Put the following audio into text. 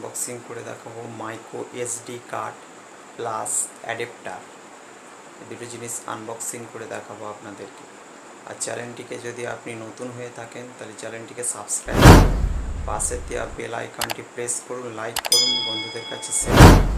Unboxing করে দেখাবো micro SD card plus adapter. দুটো জিনিস আনবক্সিং করে দেখাবো আপনাদেরকে। আর চ্যানেলটিকে যদি আপনি নতুন হয়ে থাকেন তাহলে চ্যানেলটিকে সাবস্ক্রাইব করুন, পাশের দেওয়া বেল আইকনটি প্রেস করুন, লাইক করুন, বন্ধুদের কাছে শেয়ার করুন।